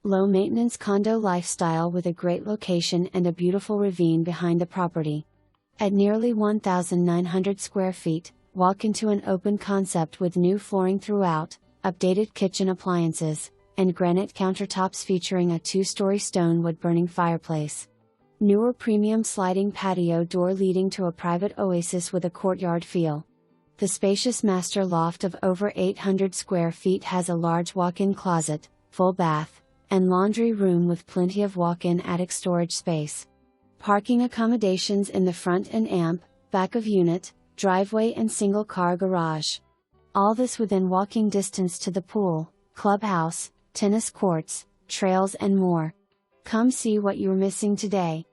Low-maintenance condo lifestyle with a great location and a beautiful ravine behind the property. At nearly 1,900 square feet, walk into an open concept with new flooring throughout, updated kitchen appliances, and granite countertops featuring a 2-story stone wood-burning fireplace. Newer premium sliding patio door leading to a private oasis with a courtyard feel. The spacious master loft of over 800 square feet has a large walk-in closet, full bath, and laundry room with plenty of walk-in attic storage space. Parking accommodations in the front and back of unit, driveway and single-car garage. All this within walking distance to the pool, clubhouse, tennis courts, trails and more. Come see what you're missing today.